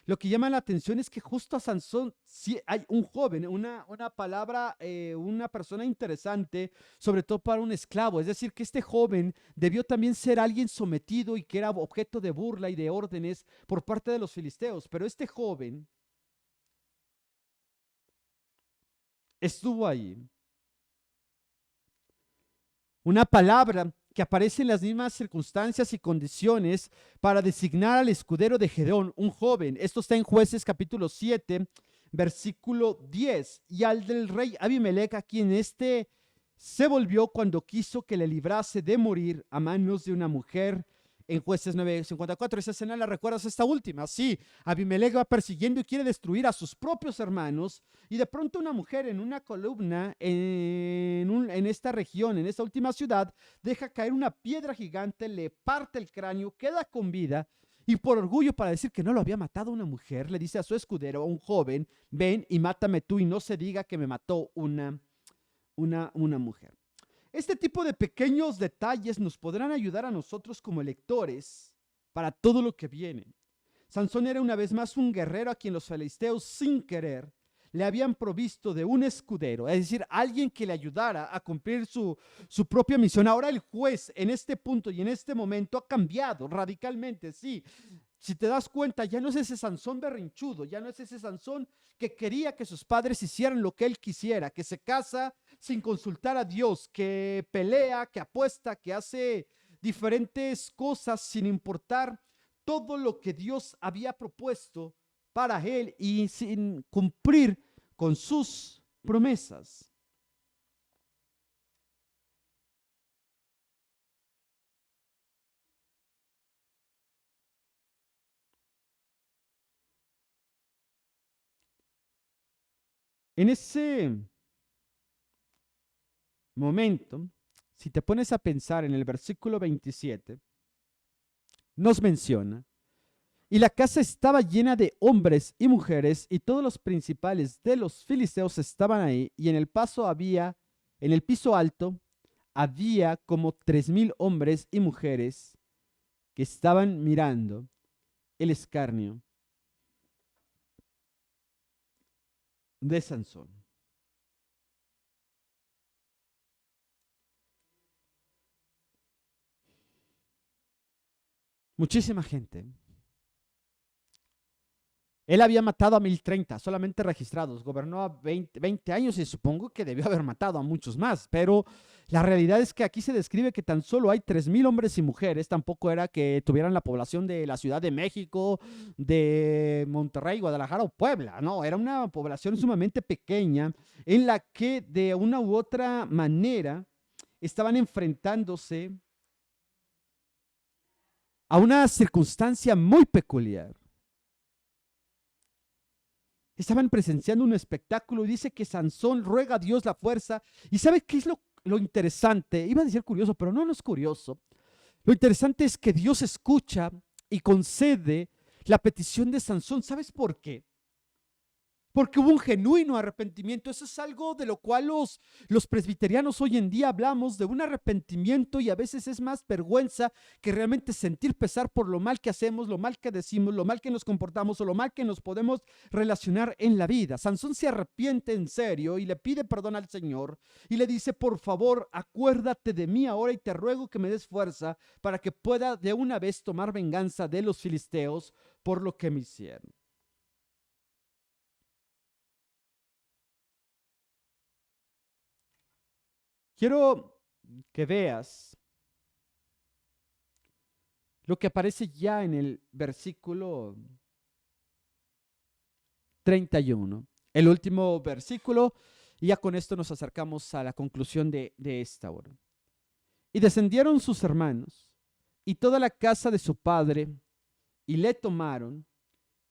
Lo que llama la atención es que justo a Sansón sí hay un joven, una palabra, una persona interesante, sobre todo para un esclavo. Es decir, que este joven debió también ser alguien sometido y que era objeto de burla y de órdenes por parte de los filisteos. Pero este joven estuvo ahí. Una palabra que aparece en las mismas circunstancias y condiciones para designar al escudero de Gedeón, un joven. Esto está en Jueces capítulo 7, versículo 10. Y al del rey Abimelech, a quien se volvió cuando quiso que le librase de morir a manos de una mujer. En Jueces 9:54, esa escena la recuerdas, esta última. Sí, Abimelech va persiguiendo y quiere destruir a sus propios hermanos, y de pronto una mujer en una columna en esta región, en esta última ciudad, deja caer una piedra gigante, le parte el cráneo, queda con vida, y por orgullo, para decir que no lo había matado una mujer, le dice a su escudero, a un joven: ven y mátame tú, y no se diga que me mató una mujer. Este tipo de pequeños detalles nos podrán ayudar a nosotros como lectores para todo lo que viene. Sansón era una vez más un guerrero a quien los filisteos, sin querer, le habían provisto de un escudero, es decir, alguien que le ayudara a cumplir su propia misión. Ahora el juez en este punto y en este momento ha cambiado radicalmente, sí. Si te das cuenta, ya no es ese Sansón berrinchudo, ya no es ese Sansón que quería que sus padres hicieran lo que él quisiera, que se casa sin consultar a Dios, que pelea, que apuesta, que hace diferentes cosas sin importar todo lo que Dios había propuesto para él y sin cumplir con sus promesas. En ese momento, si te pones a pensar en el versículo 27, nos menciona: y la casa estaba llena de hombres y mujeres, y todos los principales de los filisteos estaban ahí, y en el piso alto, había como 3,000 hombres y mujeres que estaban mirando el escarnio de Sansón. Muchísima gente. Él había matado a 1,030, solamente registrados. Gobernó a 20 años y supongo que debió haber matado a muchos más. Pero la realidad es que aquí se describe que tan solo hay 3,000 hombres y mujeres. Tampoco era que tuvieran la población de la Ciudad de México, de Monterrey, Guadalajara o Puebla. No, era una población sumamente pequeña en la que de una u otra manera estaban enfrentándose a una circunstancia muy peculiar. Estaban presenciando un espectáculo y dice que Sansón ruega a Dios la fuerza. ¿Y sabe qué es lo interesante? Iba a decir curioso, pero no es curioso. Lo interesante es que Dios escucha y concede la petición de Sansón. ¿Sabes por qué? Porque hubo un genuino arrepentimiento. Eso es algo de lo cual los presbiterianos hoy en día hablamos, de un arrepentimiento, y a veces es más vergüenza que realmente sentir pesar por lo mal que hacemos, lo mal que decimos, lo mal que nos comportamos o lo mal que nos podemos relacionar en la vida. Sansón se arrepiente en serio y le pide perdón al Señor y le dice: por favor, acuérdate de mí ahora y te ruego que me des fuerza para que pueda de una vez tomar venganza de los filisteos por lo que me hicieron. Quiero que veas lo que aparece ya en el versículo 31, el último versículo, y ya con esto nos acercamos a la conclusión de esta hora. Y descendieron sus hermanos y toda la casa de su padre, y le tomaron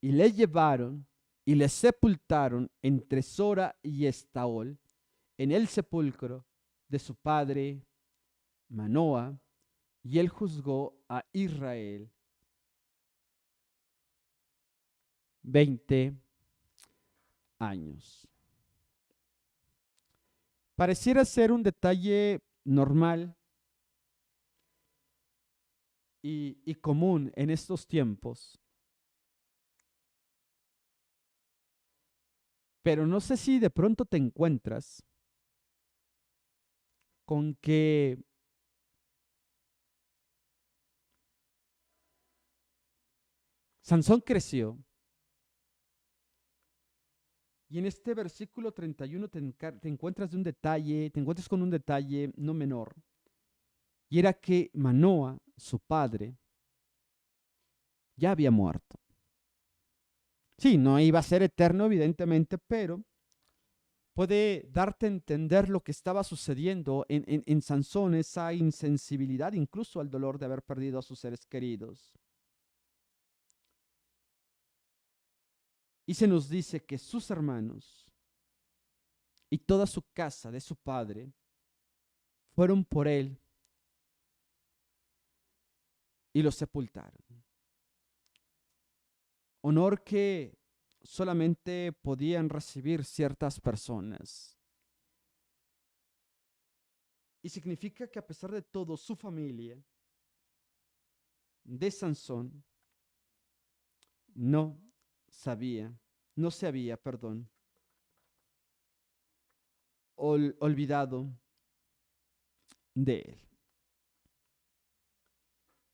y le llevaron y le sepultaron entre Sora y Estaol en el sepulcro de su padre Manoa, y él juzgó a Israel 20 años. Pareciera ser un detalle normal y común en estos tiempos, pero no sé si de pronto te encuentras con que Sansón creció. Y en este versículo 31 te encuentras de un detalle, te encuentras con un detalle no menor. Y era que Manoa, su padre, ya había muerto. Sí, no iba a ser eterno, evidentemente, pero puede darte a entender lo que estaba sucediendo en Sansón, esa insensibilidad incluso al dolor de haber perdido a sus seres queridos. Y se nos dice que sus hermanos y toda su casa de su padre fueron por él y lo sepultaron. Honor que solamente podían recibir ciertas personas. Y significa que a pesar de todo, su familia de Sansón no sabía, no se había, perdón, olvidado de él.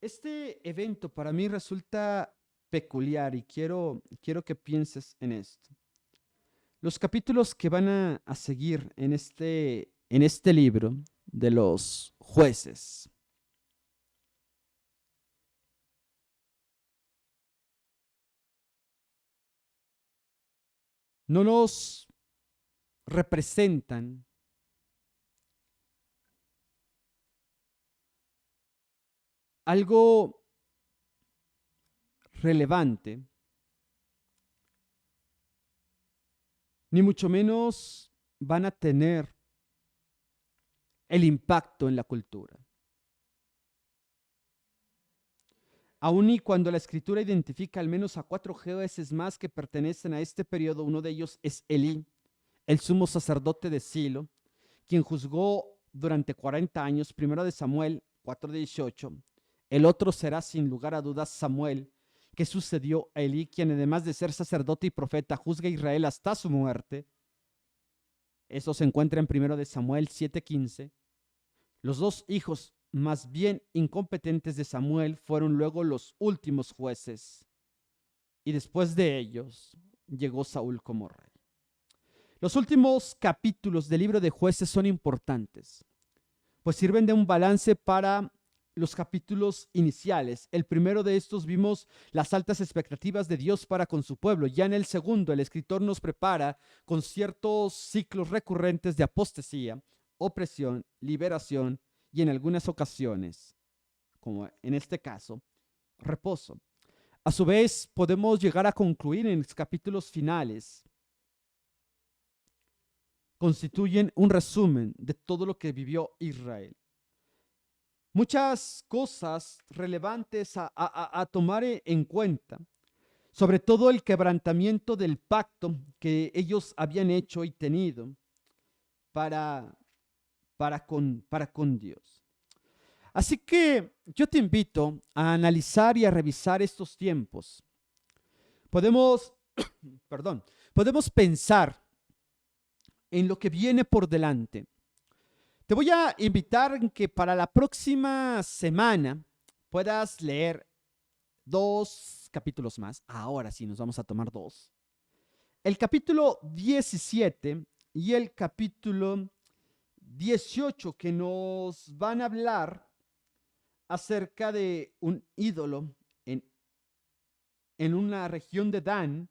Este evento para mí resulta peculiar y quiero que pienses en esto. Los capítulos que van a seguir en este libro de los jueces no nos representan algo relevante, ni mucho menos van a tener el impacto en la cultura. Aun y cuando la escritura identifica al menos a 4 jueces más que pertenecen a este periodo, uno de ellos es Elí, el sumo sacerdote de Silo, quien juzgó durante 40 años, primero de Samuel 4:18. El otro será sin lugar a dudas Samuel, que sucedió a Elí, quien además de ser sacerdote y profeta, juzga a Israel hasta su muerte. Eso se encuentra en primero de Samuel 7:15. Los dos hijos más bien incompetentes de Samuel fueron luego los últimos jueces, y después de ellos llegó Saúl como rey. Los últimos capítulos del libro de Jueces son importantes, pues sirven de un balance para los capítulos iniciales. El primero de estos vimos las altas expectativas de Dios para con su pueblo. Ya en el segundo, el escritor nos prepara con ciertos ciclos recurrentes de apostasía, opresión, liberación y en algunas ocasiones, como en este caso, reposo. A su vez, podemos llegar a concluir en los capítulos finales constituyen un resumen de todo lo que vivió Israel. Muchas cosas relevantes a tomar en cuenta, sobre todo el quebrantamiento del pacto que ellos habían hecho y tenido para con Dios. Así que yo te invito a analizar y a revisar estos tiempos. Podemos, podemos pensar en lo que viene por delante. Te voy a invitar en que para la próxima semana puedas leer 2 capítulos más. Ahora sí, nos vamos a tomar 2. El capítulo 17 y el capítulo 18, que nos van a hablar acerca de un ídolo en una región de Dan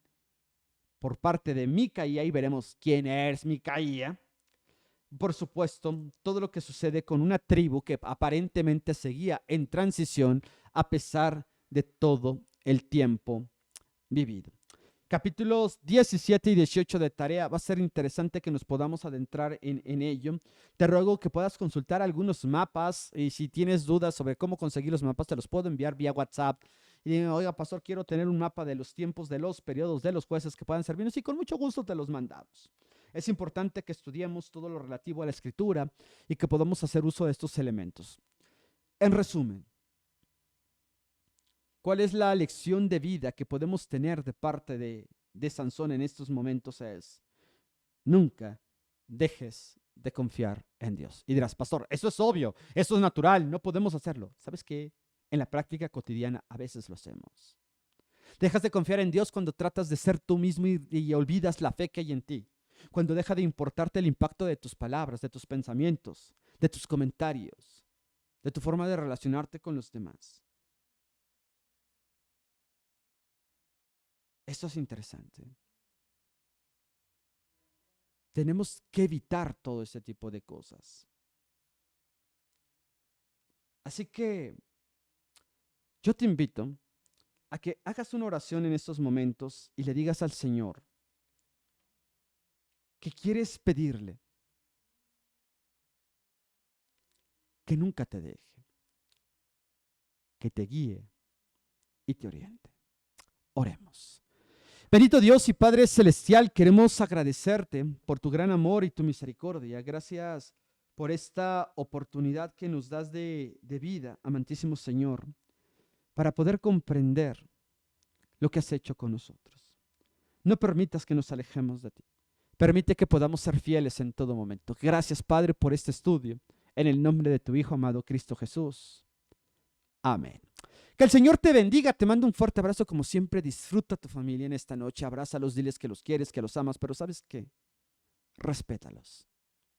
por parte de Micaía, y veremos quién es Micaía. Por supuesto, todo lo que sucede con una tribu que aparentemente seguía en transición a pesar de todo el tiempo vivido. Capítulos 17 y 18 de tarea. Va a ser interesante que nos podamos adentrar en ello. Te ruego que puedas consultar algunos mapas, y si tienes dudas sobre cómo conseguir los mapas, te los puedo enviar vía WhatsApp. Y dime, oiga, pastor, quiero tener un mapa de los tiempos, de los periodos, de los jueces que puedan servirnos, y con mucho gusto te los mandamos. Es importante que estudiemos todo lo relativo a la escritura y que podamos hacer uso de estos elementos. En resumen, ¿cuál es la lección de vida que podemos tener de parte de Sansón en estos momentos? Es: nunca dejes de confiar en Dios. Y dirás, pastor, eso es obvio, eso es natural, no podemos hacerlo. ¿Sabes qué? En la práctica cotidiana a veces lo hacemos. Dejas de confiar en Dios cuando tratas de ser tú mismo y olvidas la fe que hay en ti. Cuando deja de importarte el impacto de tus palabras, de tus pensamientos, de tus comentarios, de tu forma de relacionarte con los demás. Esto es interesante. Tenemos que evitar todo ese tipo de cosas. Así que yo te invito a que hagas una oración en estos momentos y le digas al Señor que quieres pedirle que nunca te deje, que te guíe y te oriente. Oremos. Bendito Dios y Padre Celestial, queremos agradecerte por tu gran amor y tu misericordia. Gracias por esta oportunidad que nos das de vida, amantísimo Señor, para poder comprender lo que has hecho con nosotros. No permitas que nos alejemos de ti. Permite que podamos ser fieles en todo momento. Gracias, Padre, por este estudio. En el nombre de tu Hijo amado, Cristo Jesús. Amén. Que el Señor te bendiga. Te mando un fuerte abrazo. Como siempre, disfruta a tu familia en esta noche. Abrázalos, diles que los quieres, que los amas. Pero ¿sabes qué? Respétalos.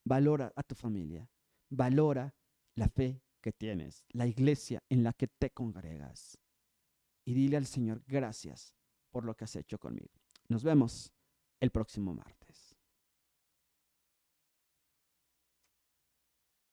Valora a tu familia. Valora la fe que tienes, la iglesia en la que te congregas. Y dile al Señor, gracias por lo que has hecho conmigo. Nos vemos el próximo martes.